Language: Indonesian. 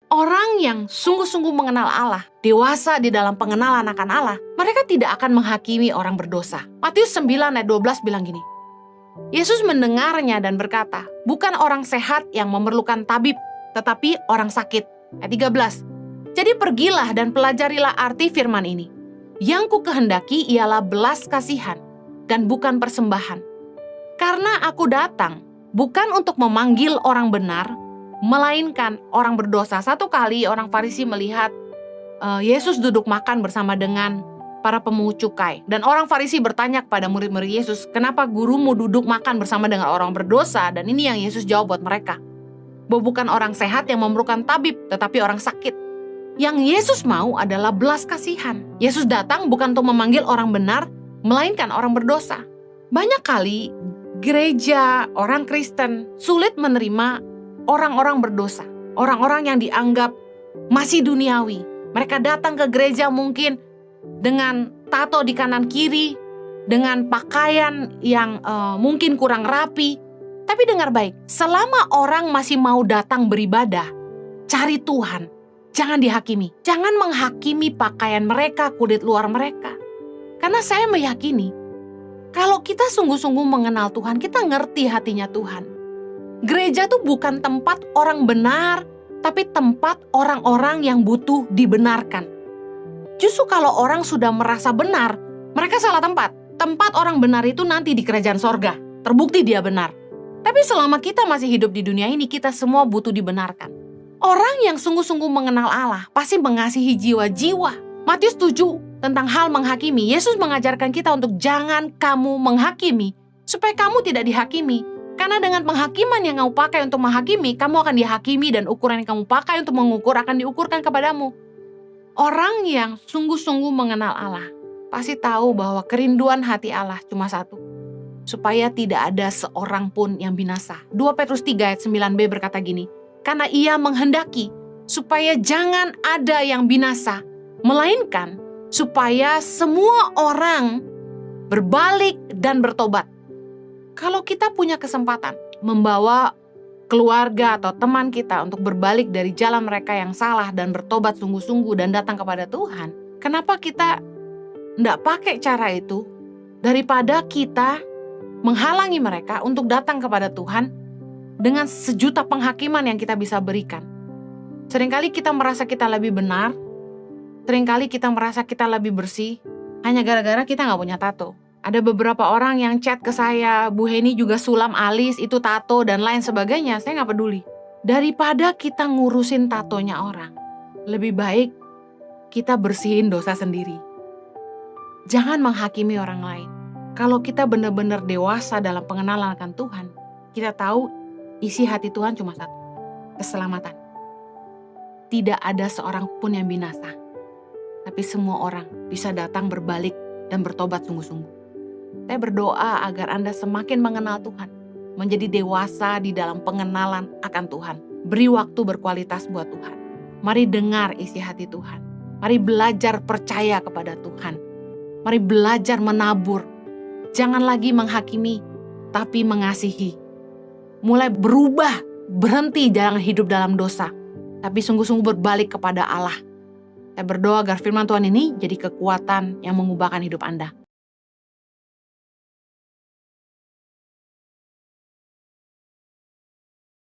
Orang yang sungguh-sungguh mengenal Allah, dewasa di dalam pengenalan akan Allah, mereka tidak akan menghakimi orang berdosa. Matius 9 ayat 12 bilang gini, Yesus mendengarnya dan berkata, bukan orang sehat yang memerlukan tabib, tetapi orang sakit. Ayat 13, jadi pergilah dan pelajarilah arti firman ini. Yang ku kehendaki ialah belas kasihan dan bukan persembahan. Karena aku datang bukan untuk memanggil orang benar, melainkan orang berdosa. Satu kali orang Farisi melihat Yesus duduk makan bersama dengan para pemungut cukai. Dan orang Farisi bertanya kepada murid-murid Yesus, kenapa gurumu duduk makan bersama dengan orang berdosa? Dan ini yang Yesus jawab buat mereka, bahwa bukan orang sehat yang memerlukan tabib, tetapi orang sakit. Yang Yesus mau adalah belas kasihan. Yesus datang bukan untuk memanggil orang benar, melainkan orang berdosa. Banyak kali gereja, orang Kristen sulit menerima orang-orang berdosa, orang-orang yang dianggap masih duniawi. Mereka datang ke gereja mungkin dengan tato di kanan kiri, dengan pakaian yang mungkin kurang rapi. Tapi dengar baik, selama orang masih mau datang beribadah, cari Tuhan, jangan dihakimi. Jangan menghakimi pakaian mereka, kulit luar mereka. Karena saya meyakini, kalau kita sungguh-sungguh mengenal Tuhan, kita ngerti hatinya Tuhan. Gereja tuh bukan tempat orang benar, tapi tempat orang-orang yang butuh dibenarkan. Justru kalau orang sudah merasa benar, mereka salah tempat. Tempat orang benar itu nanti di kerajaan sorga, terbukti dia benar. Tapi selama kita masih hidup di dunia ini, kita semua butuh dibenarkan. Orang yang sungguh-sungguh mengenal Allah pasti mengasihi jiwa-jiwa. Matius 7 tentang hal menghakimi. Yesus mengajarkan kita untuk jangan kamu menghakimi, supaya kamu tidak dihakimi. Karena dengan penghakiman yang kamu pakai untuk menghakimi, kamu akan dihakimi dan ukuran yang kamu pakai untuk mengukur akan diukurkan kepadamu. Orang yang sungguh-sungguh mengenal Allah pasti tahu bahwa kerinduan hati Allah cuma satu, supaya tidak ada seorang pun yang binasa. 2 Petrus 3 ayat 9b berkata gini, karena ia menghendaki supaya jangan ada yang binasa, melainkan supaya semua orang berbalik dan bertobat. Kalau kita punya kesempatan membawa keluarga atau teman kita untuk berbalik dari jalan mereka yang salah dan bertobat sungguh-sungguh dan datang kepada Tuhan, kenapa kita tidak pakai cara itu daripada kita menghalangi mereka untuk datang kepada Tuhan dengan sejuta penghakiman yang kita bisa berikan. Seringkali kita merasa kita lebih benar, seringkali kita merasa kita lebih bersih, hanya gara-gara kita nggak punya tato. Ada beberapa orang yang chat ke saya, Bu Heni juga sulam alis, itu tato dan lain sebagainya, saya nggak peduli. Daripada kita ngurusin tatonya orang, lebih baik kita bersihin dosa sendiri. Jangan menghakimi orang lain. Kalau kita benar-benar dewasa dalam pengenalan akan Tuhan, kita tahu isi hati Tuhan cuma satu, keselamatan. Tidak ada seorang pun yang binasa, tapi semua orang bisa datang berbalik dan bertobat sungguh-sungguh. Saya berdoa agar Anda semakin mengenal Tuhan, menjadi dewasa di dalam pengenalan akan Tuhan. Beri waktu berkualitas buat Tuhan. Mari dengar isi hati Tuhan. Mari belajar percaya kepada Tuhan. Mari belajar menabur. Jangan lagi menghakimi, tapi mengasihi. Mulai berubah, berhenti jangan hidup dalam dosa, tapi sungguh-sungguh berbalik kepada Allah. Saya berdoa agar firman Tuhan ini jadi kekuatan yang mengubahkan hidup Anda.